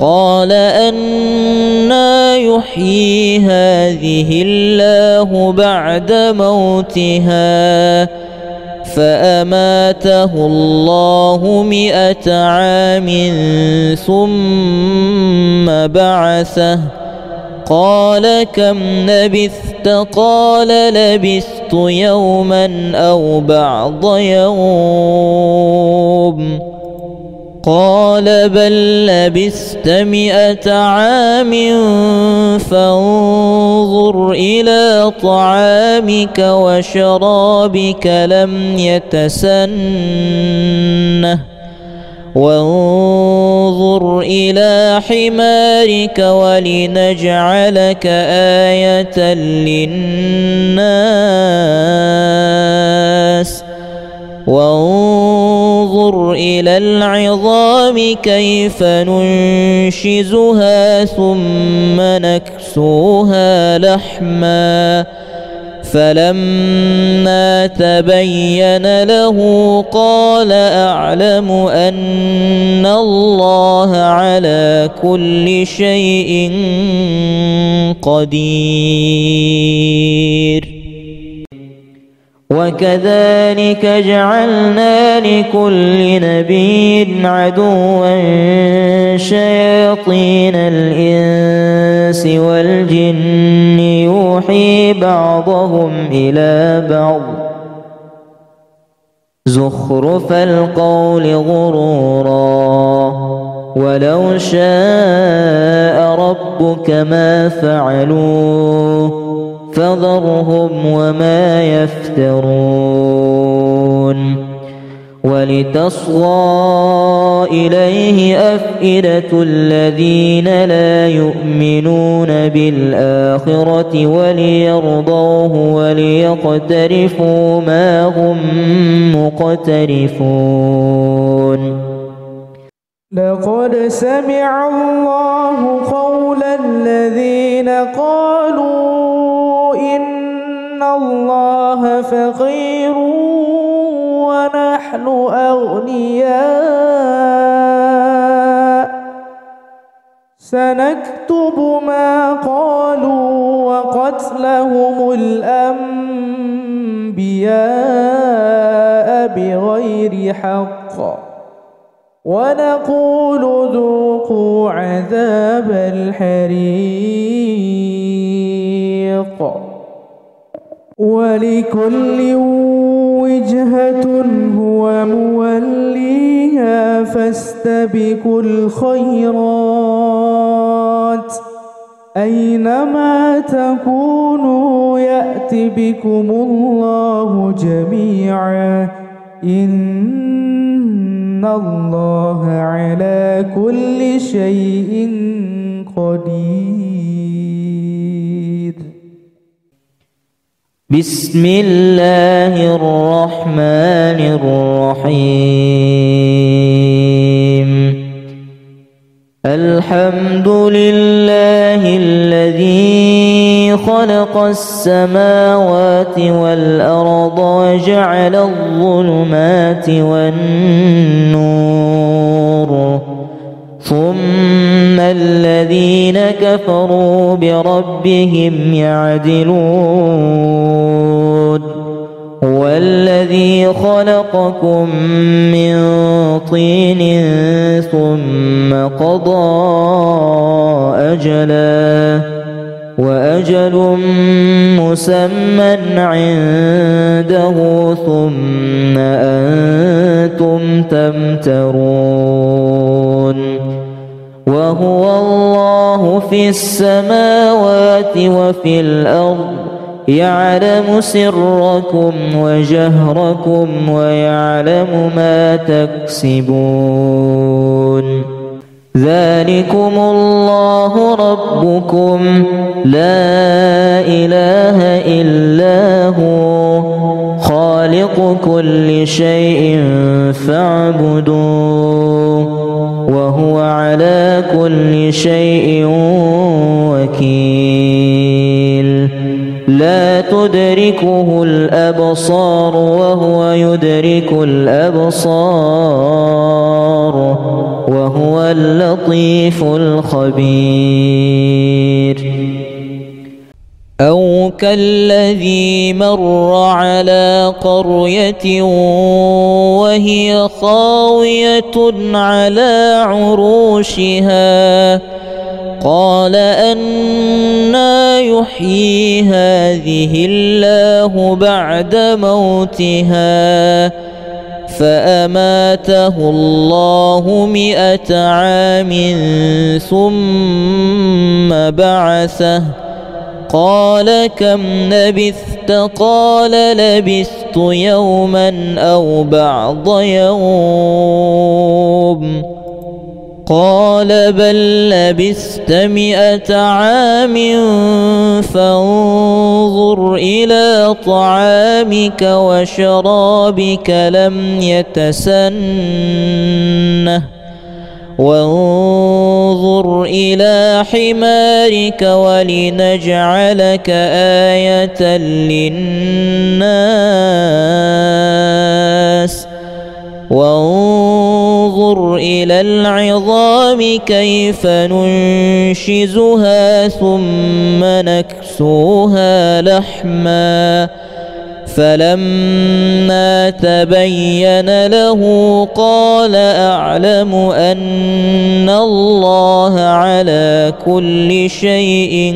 قال أنى يحيي هذه الله بعد موتها فأماته الله 100 عام ثم بعثه قال كم لبثت قال لبثت يوما أو بعض يوم قال بل لبثت 100 عام فانظر إلى طعامك وشرابك لم يتسنه وانظر إلى حمارك ولنجعلك آية للناس وانظر إلى العظام كيف ننشزها ثم نكسوها لحما فلما تبين له قال أعلم أن الله على كل شيء قدير وكذلك جعلنا لكل نبي عدوا شياطين الإنس والجن يوحي بعضهم إلى بعض زخرف القول غرورا ولو شاء ربك ما فعلوه فذرهم وما يفترون ولتصغى إليه أفئدة الذين لا يؤمنون بالآخرة وليرضوه وليقترفوا ما هم مقترفون لقد سمع الله قول الذين قالوا إن الله فقير ونحن أغنياء سنكتب ما قالوا وقتلهم الأنبياء بغير حق ونقول ذوقوا عذاب الحريق ولكل وجهة هو موليها فاستبقوا الخيرات أينما تكونوا يأت بكم الله جميعا إن الله على كل شيء قدير بسم الله الرحمن الرحيم الحمد لله الذي خلق السماوات والأرض وجعل الظلمات والنور ثم الذين كفروا بربهم يعدلون هو الذي خلقكم من طين ثم قضى أجلا وأجل مسمى عنده ثم أنتم تمترون وهو الله في السماوات وفي الأرض يعلم سركم وجهركم ويعلم ما تكسبون ذلكم الله ربكم لا إله إلا هو خالق كل شيء فاعبدوه وهو على كل شيء وكيل لا تدركه الأبصار وهو يدرك الأبصار وهو اللطيف الخبير أو كالذي مر على قرية وهي خاوية على عروشها قال أنى يحيي هذه الله بعد موتها فأماته الله 100 عام ثم بعثه قال كم لبثت قال لبثت يوما أو بعض يوم قال بل لبثت 100 عام فانظر إلى طعامك وشرابك لم يتسنه وانظر إلى حمارك ولنجعلك آية للناس وانظر إلى العظام كيف ننشزها ثم نكسوها لحما فلما تبين له قال أعلم أن الله على كل شيء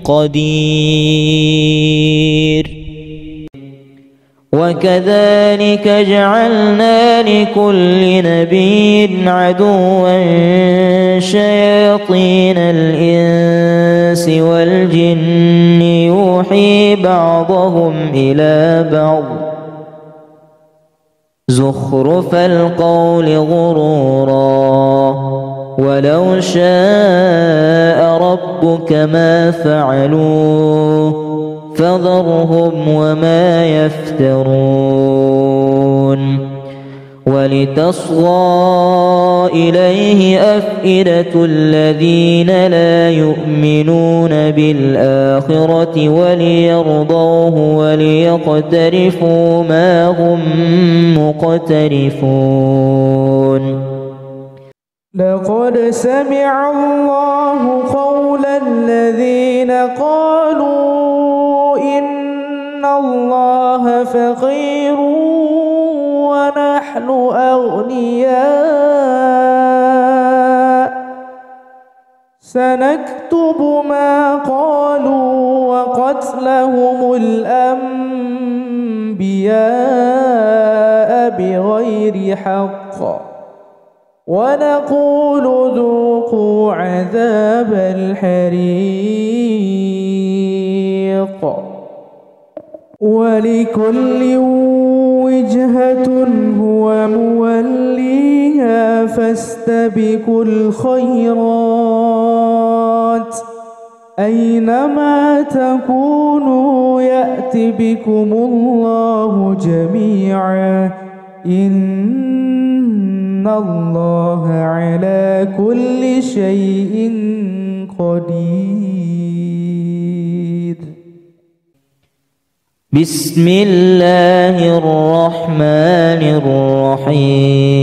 قدير وكذلك جعلنا لكل نبي عدوا شياطين الإنس والجن يوحي بعضهم إلى بعض زخرف القول غرورا ولو شاء ربك ما فعلوه فذرهم وما يفترون ولتصغى إليه أفئدة الذين لا يؤمنون بالآخرة وليرضوه وليقترفوا ما هم مقترفون لقد سمع الله قول الذين قالوا إن الله فقير ونحن أغنياء سنكتب ما قالوا وقتلهم الأنبياء بغير حق ونقول ذوقوا عذاب الحريق ولكل وجهة هو موليها فاستبقوا الخيرات أينما تكونوا يأت بكم الله جميعا إن الله على كل شيء قدير بسم الله الرحمن الرحيم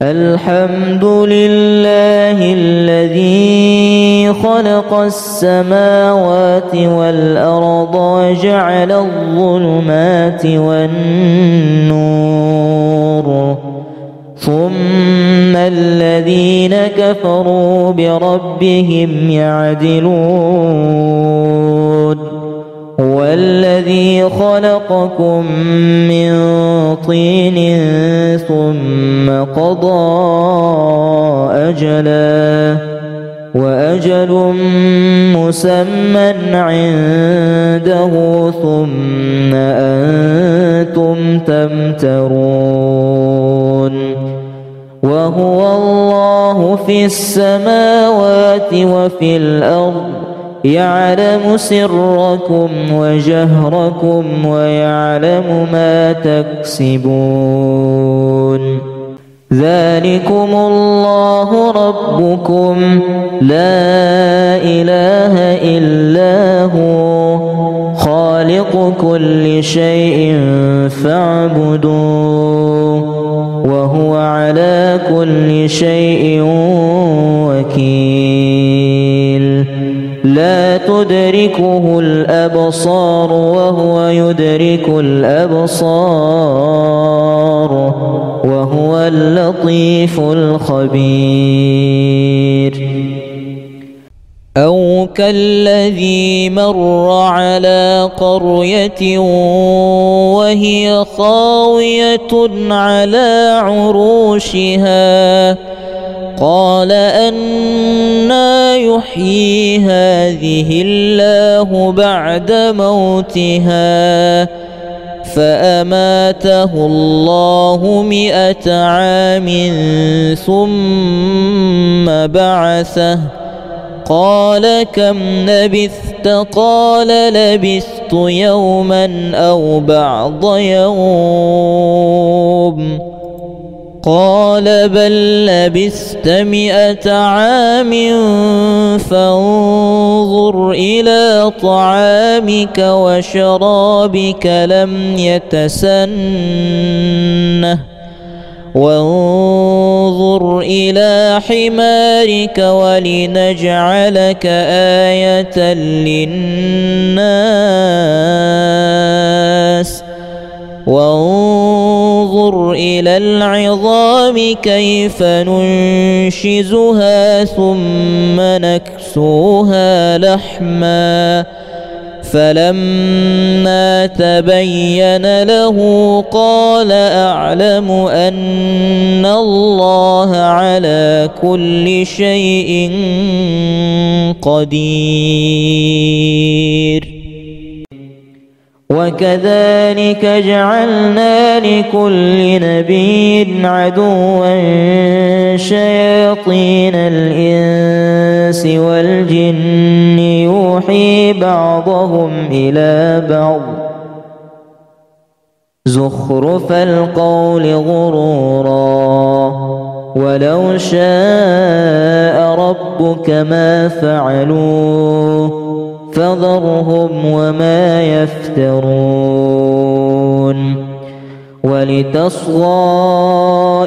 الحمد لله الذي خلق السماوات والأرض وجعل الظلمات والنور ثم الذين كفروا بربهم يعدلون هو الذي خلقكم من طين ثم قضى أجلا وأجل مسمى عنده ثم أنتم تمترون وهو الله في السماوات وفي الأرض يعلم سركم وجهركم ويعلم ما تكسبون ذلكم الله ربكم لا إله إلا هو خالق كل شيء فاعبدوه وهو على كل شيء وكيل لا تدركه الأبصار وهو يدرك الأبصار وهو اللطيف الخبير أو كالذي مر على قرية وهي خاوية على عروشها قال أنى يحيي هذه الله بعد موتها فأماته الله 100 عام ثم بعثه قال كم لبثت قال لبثت يوما أو بعض يوم قال بل لبثت 100 عام فانظر إلى طعامك وشرابك لم يتسنه وانظر إلى حمارك ولنجعلك آية للناس وانظر إلى العظام كيف ننشزها ثم نكسوها لحما فلما تبين له قال أعلم أن الله على كل شيء قدير وكذلك جعلنا لكل نبي عدوا شياطين الإنس والجن يوحي بعضهم إلى بعض زخرف القول غرورا ولو شاء ربك ما فعلوه فذرهم وما يفترون ولتصغى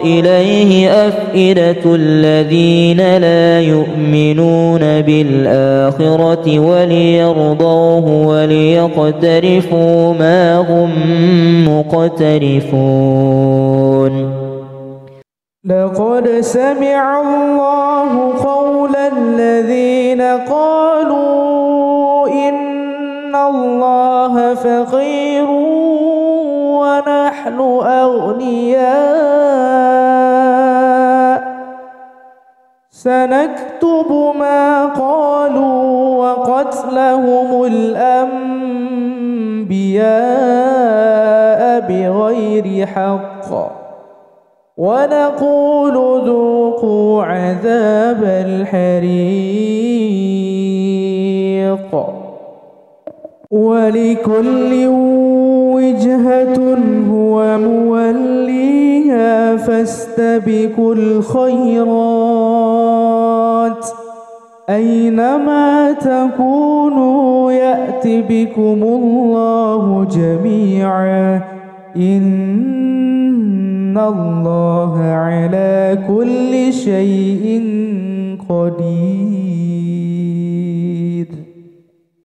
إليه أفئدة الذين لا يؤمنون بالآخرة وليرضوه وليقترفوا ما هم مقترفون لقد سمع الله قول الذين قالوا إن الله فقير ونحن أغنياء سنكتب ما قالوا وقتلهم الأنبياء بغير حق ونقول ذوقوا عذاب الحريق ولكل وجهة هو موليها فاستبقوا الخيرات أينما تكونوا يأت بكم الله جميعا إن الله على كل شيء قدير